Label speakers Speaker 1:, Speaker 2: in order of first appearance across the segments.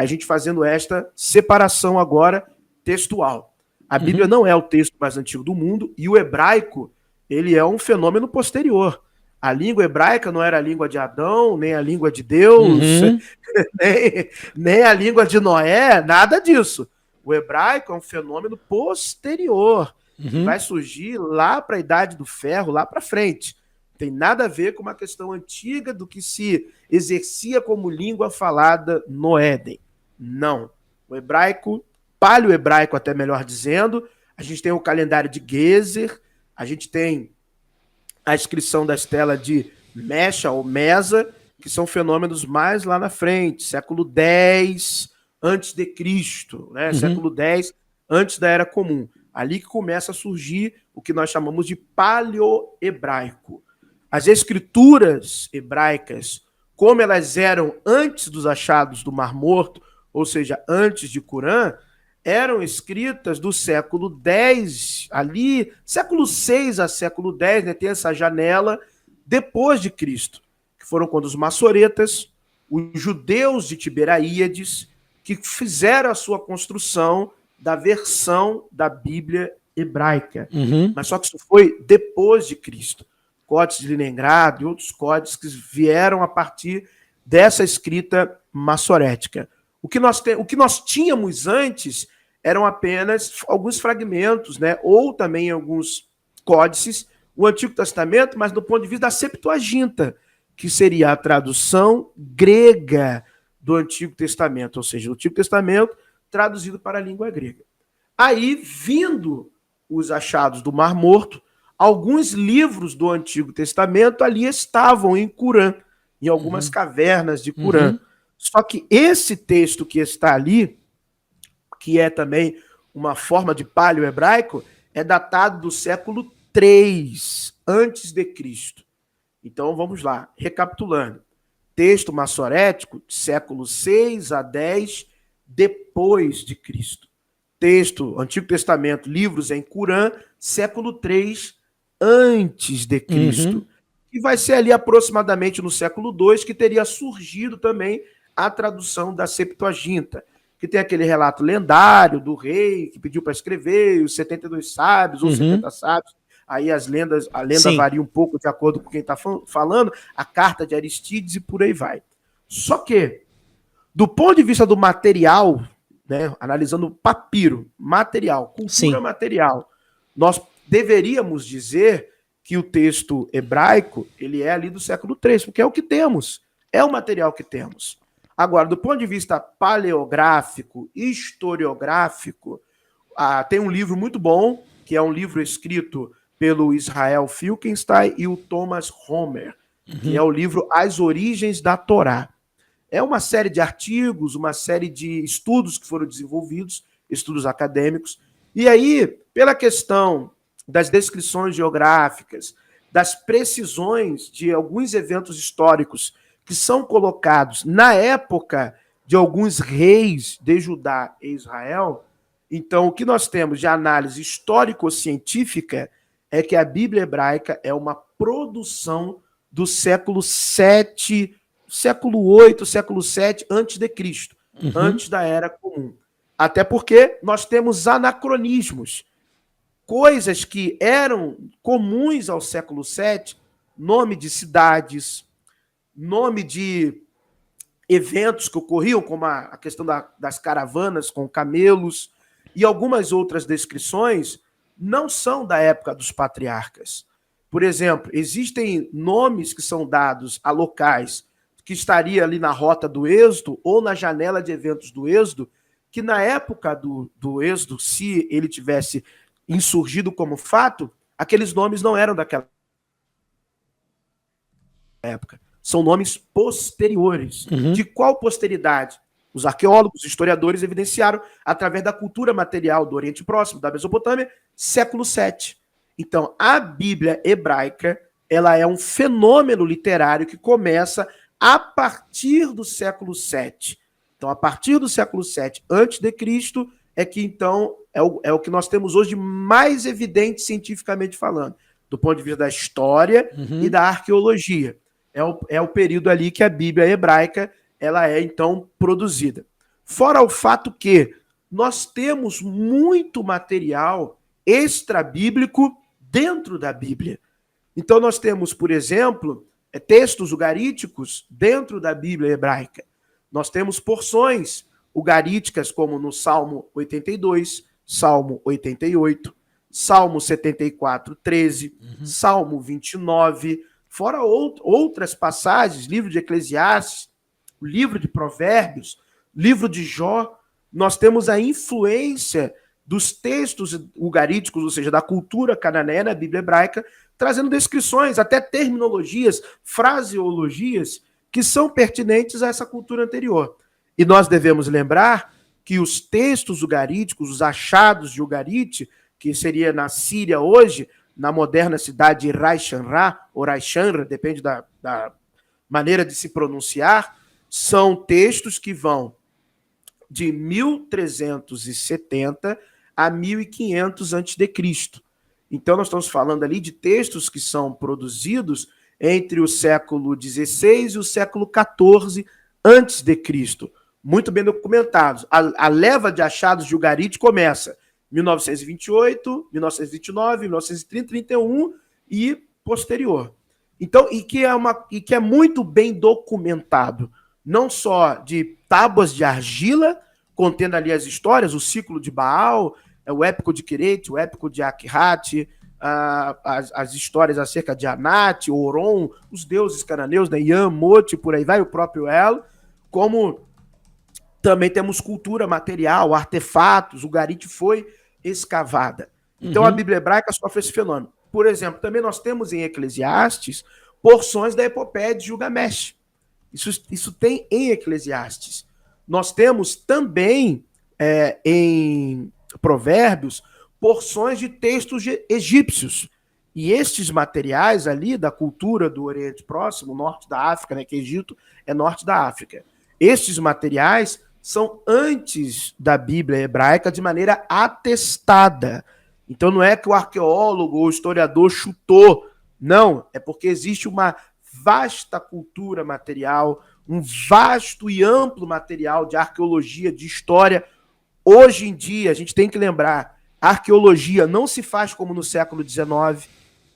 Speaker 1: a gente fazendo esta separação agora textual. A Bíblia não é o texto mais antigo do mundo, e o hebraico, ele é um fenômeno posterior. A língua hebraica não era a língua de Adão, nem a língua de Deus, nem a língua de Noé, nada disso. O hebraico é um fenômeno posterior, que vai surgir lá para a Idade do Ferro, lá para frente. Tem nada a ver com uma questão antiga do que se exercia como língua falada no Éden. Não. O hebraico, paleo-hebraico até melhor dizendo, a gente tem o calendário de Gezer, a gente tem a inscrição da estela de Mecha ou Mesa, que são fenômenos mais lá na frente, século X antes de Cristo, né? Século X antes da Era Comum. Ali que começa a surgir o que nós chamamos de paleo-hebraico. As escrituras hebraicas, como elas eram antes dos achados do Mar Morto, ou seja, antes de Qurã, eram escritas do século X, ali, século VI a século X, né, tem essa janela, depois de Cristo, que foram quando os maçoretas, os judeus de Tiberaíades, que fizeram a sua construção da versão da Bíblia hebraica. Mas só que isso foi depois de Cristo. Códice de Leningrado e outros códices que vieram a partir dessa escrita maçorética. O que nós tínhamos antes eram apenas alguns fragmentos, né? Ou também alguns códices, o Antigo Testamento, mas do ponto de vista da Septuaginta, que seria a tradução grega do Antigo Testamento, ou seja, o Antigo Testamento traduzido para a língua grega. Aí, vindo os achados do Mar Morto, alguns livros do Antigo Testamento ali estavam em Qurã, em algumas cavernas de Qurã. Só que esse texto que está ali, que é também uma forma de paleo-hebraico, é datado do século III antes de Cristo. Então vamos lá, recapitulando. Texto maçorético, século VI a X depois de Cristo. Texto, Antigo Testamento, livros em Qurã, século III antes de Cristo. E vai ser ali aproximadamente no século II que teria surgido também a tradução da Septuaginta, que tem aquele relato lendário do rei que pediu para escrever, os 72 sábios ou 70 sábios. Aí a lenda varia um pouco de acordo com quem está falando, a carta de Aristides e por aí vai. Só que, do ponto de vista do material, né, analisando o papiro, material, cultura material, nós deveríamos dizer que o texto hebraico ele é ali do século III, porque é o que temos, é o material que temos. Agora, do ponto de vista paleográfico, historiográfico, tem um livro muito bom, que é um livro escrito pelo Israel Finkelstein e o Thomas Homer, que é o livro As Origens da Torá. É uma série de artigos, uma série de estudos que foram desenvolvidos, estudos acadêmicos, e aí, pela questão das descrições geográficas, das precisões de alguns eventos históricos que são colocados na época de alguns reis de Judá e Israel, então o que nós temos de análise histórico-científica é que a Bíblia hebraica é uma produção do século VII, século VIII, século VII, antes de Cristo, antes da Era Comum. Até porque nós temos anacronismos, coisas que eram comuns ao século VII, nome de cidades, nome de eventos que ocorriam, como a questão das caravanas com camelos e algumas outras descrições, não são da época dos patriarcas. Por exemplo, existem nomes que são dados a locais que estaria ali na rota do Êxodo ou na janela de eventos do Êxodo, que na época do Êxodo, se ele tivesse insurgido como fato, aqueles nomes não eram daquela época. São nomes posteriores. De qual posteridade? Os arqueólogos, os historiadores evidenciaram através da cultura material do Oriente Próximo, da Mesopotâmia, século VII. Então, a Bíblia hebraica, ela é um fenômeno literário que começa a partir do século VII. Então, a partir do século VII antes de Cristo, é que, então, é o que nós temos hoje de mais evidente cientificamente falando, do ponto de vista da história e da arqueologia. É o período ali que a Bíblia hebraica ela é, então, produzida. Fora o fato que nós temos muito material extra-bíblico dentro da Bíblia. Então nós temos, por exemplo, textos ugaríticos dentro da Bíblia hebraica. Nós temos porções ugaríticas, como no Salmo 82, Salmo 88, Salmo 74, 13, Salmo 29, fora outras passagens, livro de Eclesiastes, o livro de Provérbios, livro de Jó. Nós temos a influência dos textos ugaríticos, ou seja, da cultura cananeia na Bíblia hebraica, trazendo descrições, até terminologias, fraseologias que são pertinentes a essa cultura anterior. E nós devemos lembrar que os textos ugaríticos, os achados de Ugarite, que seria na Síria hoje, na moderna cidade de Raishanra, ou Raishanra, depende da maneira de se pronunciar, são textos que vão de 1370 a 1500 a.C. Então, nós estamos falando ali de textos que são produzidos entre o século XVI e o século XIV a.C., muito bem documentados. A leva de achados de Ugarite começa em 1928, 1929, 1930, 31 e posterior. Então, e que é muito bem documentado, não só de tábuas de argila, contendo ali as histórias, o ciclo de Baal, o épico de Querete, o épico de Aquirat, as histórias acerca de Anat, Oron, os deuses cananeus, né, Yam, Mot, por aí vai, o próprio El, como também temos cultura material, artefatos, o Ugarite foi escavada. Então a Bíblia hebraica sofre esse fenômeno. Por exemplo, também nós temos em Eclesiastes porções da epopeia de Gilgamesh. Isso tem em Eclesiastes. Nós temos também em Provérbios porções de textos egípcios. E estes materiais ali da cultura do Oriente Próximo, norte da África, né, que Egito é norte da África, estes materiais são antes da Bíblia hebraica de maneira atestada. Então não é que o arqueólogo ou o historiador chutou, não, é porque existe uma vasta cultura material, um vasto e amplo material de arqueologia, de história. Hoje em dia, a gente tem que lembrar, a arqueologia não se faz como no século XIX,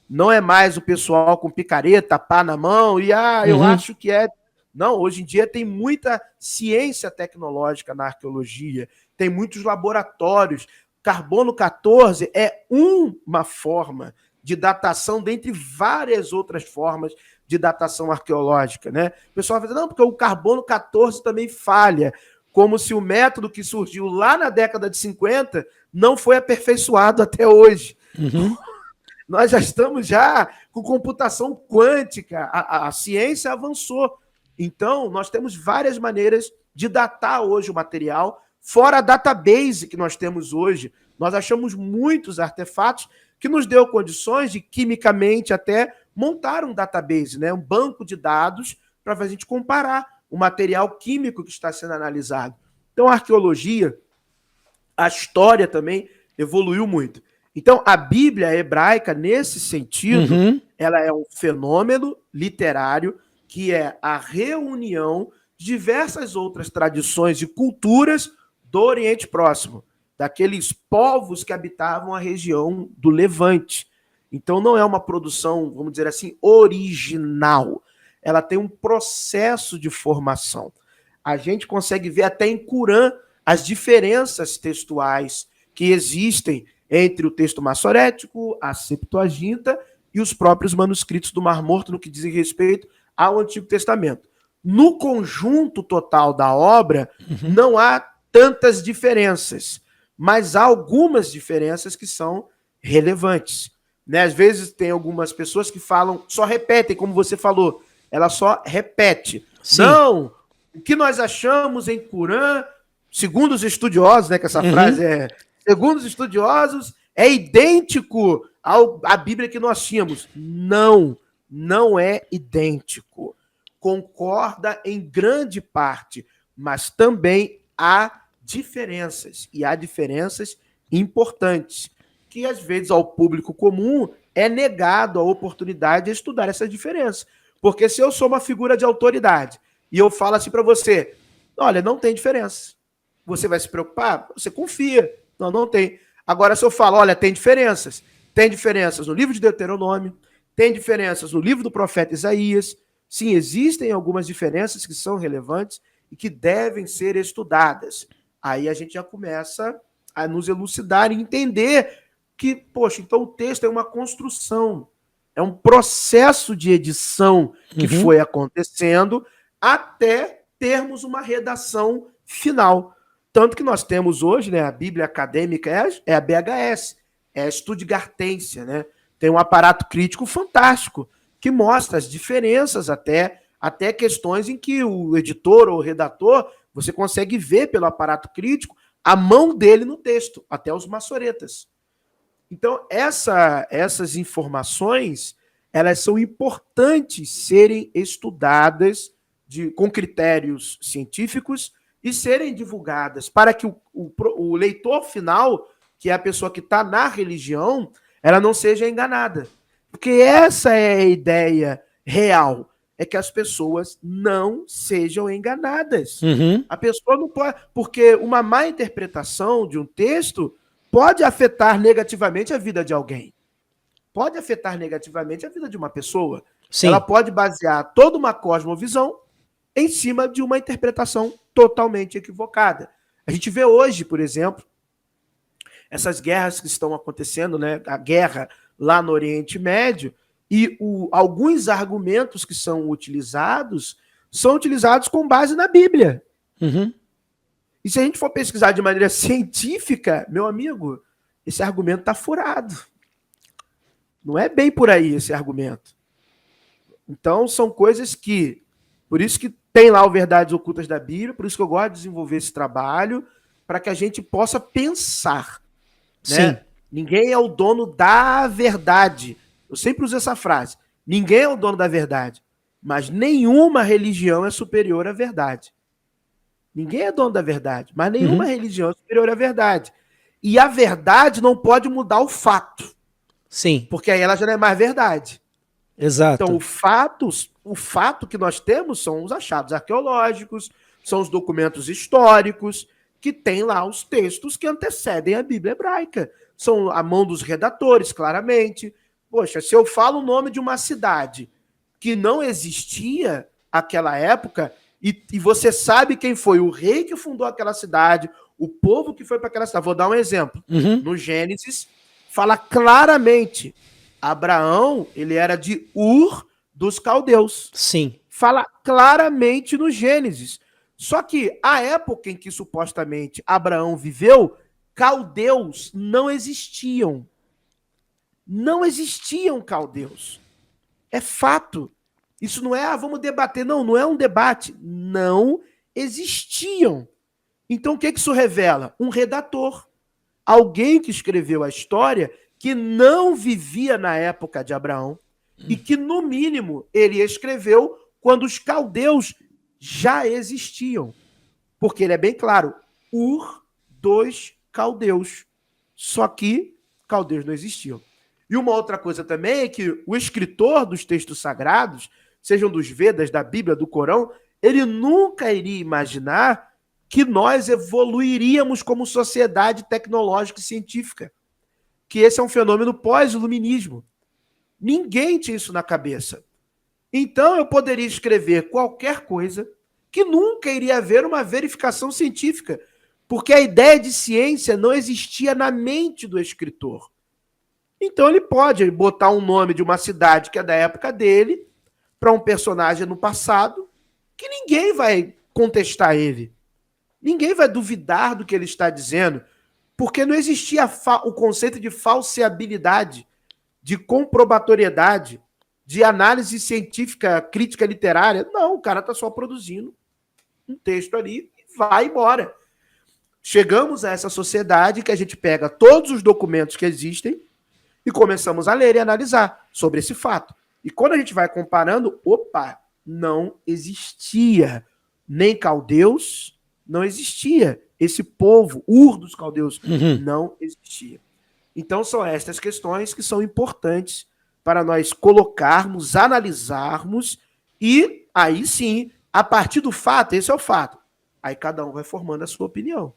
Speaker 1: não é mais o pessoal com picareta, pá na mão, e eu acho que é. Não, hoje em dia tem muita ciência tecnológica na arqueologia, tem muitos laboratórios. Carbono 14 é uma forma de datação dentre várias outras formas de datação arqueológica, né? O pessoal vai dizer, não, porque o carbono 14 também falha, como se o método que surgiu lá na década de 50 não foi aperfeiçoado até hoje. Nós já estamos com computação quântica, a ciência avançou. Então, nós temos várias maneiras de datar hoje o material, fora a database que nós temos hoje. Nós achamos muitos artefatos que nos deu condições de, quimicamente até, montar um database, né? Um banco de dados para a gente comparar o material químico que está sendo analisado. Então, a arqueologia, a história também evoluiu muito. Então, a Bíblia hebraica, nesse sentido, ela é um fenômeno literário que é a reunião de diversas outras tradições e culturas do Oriente Próximo, daqueles povos que habitavam a região do Levante. Então não é uma produção, vamos dizer assim, original. Ela tem um processo de formação. A gente consegue ver até em Corã as diferenças textuais que existem entre o texto massorético, a Septuaginta e os próprios manuscritos do Mar Morto no que dizem respeito ao Antigo Testamento. No conjunto total da obra, não há tantas diferenças, mas há algumas diferenças que são relevantes. Né? Às vezes tem algumas pessoas que falam, só repetem, como você falou, ela só repete. Sim. Não, o que nós achamos em Corã, segundo os estudiosos, né, que essa frase é, segundo os estudiosos, é idêntico à Bíblia que nós tínhamos. Não é idêntico. Concorda em grande parte, mas também há diferenças, e há diferenças importantes, que às vezes ao público comum é negado a oportunidade de estudar essas diferenças. Porque se eu sou uma figura de autoridade e eu falo assim para você, olha, não tem diferença. Você vai se preocupar? Você confia. Não, não tem. Agora, se eu falo, olha, tem diferenças. Tem diferenças no livro de Deuteronômio, tem diferenças no livro do profeta Isaías. Sim, existem algumas diferenças que são relevantes e que devem ser estudadas. Aí a gente já começa a nos elucidar e entender que, poxa, então o texto é uma construção, é um processo de edição que foi acontecendo até termos uma redação final. Tanto que nós temos hoje, né, a Bíblia acadêmica é a BHS, é a Stuttgartense, né? Tem um aparato crítico fantástico que mostra as diferenças até questões em que o editor ou o redator, você consegue ver pelo aparato crítico a mão dele no texto, até os maçoretas. Então, essas informações, elas são importantes serem estudadas com critérios científicos e serem divulgadas para que o leitor final, que é a pessoa que está na religião, ela não seja enganada. Porque essa é a ideia real, é que as pessoas não sejam enganadas. A pessoa não pode... Porque uma má interpretação de um texto pode afetar negativamente a vida de alguém. Pode afetar negativamente a vida de uma pessoa. Sim. Ela pode basear toda uma cosmovisão em cima de uma interpretação totalmente equivocada. A gente vê hoje, por exemplo, essas guerras que estão acontecendo, né? A guerra lá no Oriente Médio, e alguns argumentos que são utilizados com base na Bíblia. E se a gente for pesquisar de maneira científica, meu amigo, esse argumento está furado. Não é bem por aí esse argumento. Então, são coisas que... Por isso que tem lá o Verdades Ocultas da Bíblia, por isso que eu gosto de desenvolver esse trabalho, para que a gente possa pensar. Né? Sim. Ninguém é o dono da verdade. Eu sempre uso essa frase. Ninguém é o dono da verdade, mas nenhuma religião é superior à verdade. Ninguém é dono da verdade, mas nenhuma religião é superior à verdade. E a verdade não pode mudar o fato.
Speaker 2: Sim.
Speaker 1: Porque aí ela já não é mais verdade.
Speaker 2: Exato.
Speaker 1: Então, o fato que nós temos são os achados arqueológicos, são os documentos históricos, que tem lá os textos que antecedem a Bíblia hebraica. São a mão dos redatores, claramente. Poxa, se eu falo o nome de uma cidade que não existia naquela época, e você sabe quem foi o rei que fundou aquela cidade, o povo que foi para aquela cidade. Vou dar um exemplo. No Gênesis, fala claramente, Abraão, ele era de Ur dos caldeus.
Speaker 2: Sim.
Speaker 1: Fala claramente no Gênesis. Só que a época em que supostamente Abraão viveu, caldeus não existiam. Não existiam caldeus. É fato. Isso não é, vamos debater. Não, não é um debate. Não existiam. Então, o que isso revela? Um redator. Alguém que escreveu a história que não vivia na época de Abraão e que, no mínimo, ele escreveu quando os caldeus já existiam. Porque ele é bem claro, Ur dos caldeus. Só que caldeus não existiam. E uma outra coisa também é que o escritor dos textos sagrados, sejam dos Vedas, da Bíblia, do Corão, ele nunca iria imaginar que nós evoluiríamos como sociedade tecnológica e científica. Que esse é um fenômeno pós-iluminismo. Ninguém tinha isso na cabeça. Então eu poderia escrever qualquer coisa que nunca iria haver uma verificação científica, porque a ideia de ciência não existia na mente do escritor. Então ele pode botar um nome de uma cidade que é da época dele para um personagem no passado que ninguém vai contestar ele. Ninguém vai duvidar do que ele está dizendo, porque não existia o conceito de falseabilidade, de comprobatoriedade, de análise científica, crítica literária. Não, o cara está só produzindo um texto ali e vai embora. Chegamos a essa sociedade que a gente pega todos os documentos que existem e começamos a ler e analisar sobre esse fato. E quando a gente vai comparando, opa, não existia nem caldeus, não existia. Esse povo, Ur dos caldeus, não existia. Então são estas questões que são importantes para nós colocarmos, analisarmos e aí sim, a partir do fato, esse é o fato, Aí cada um vai formando a sua opinião.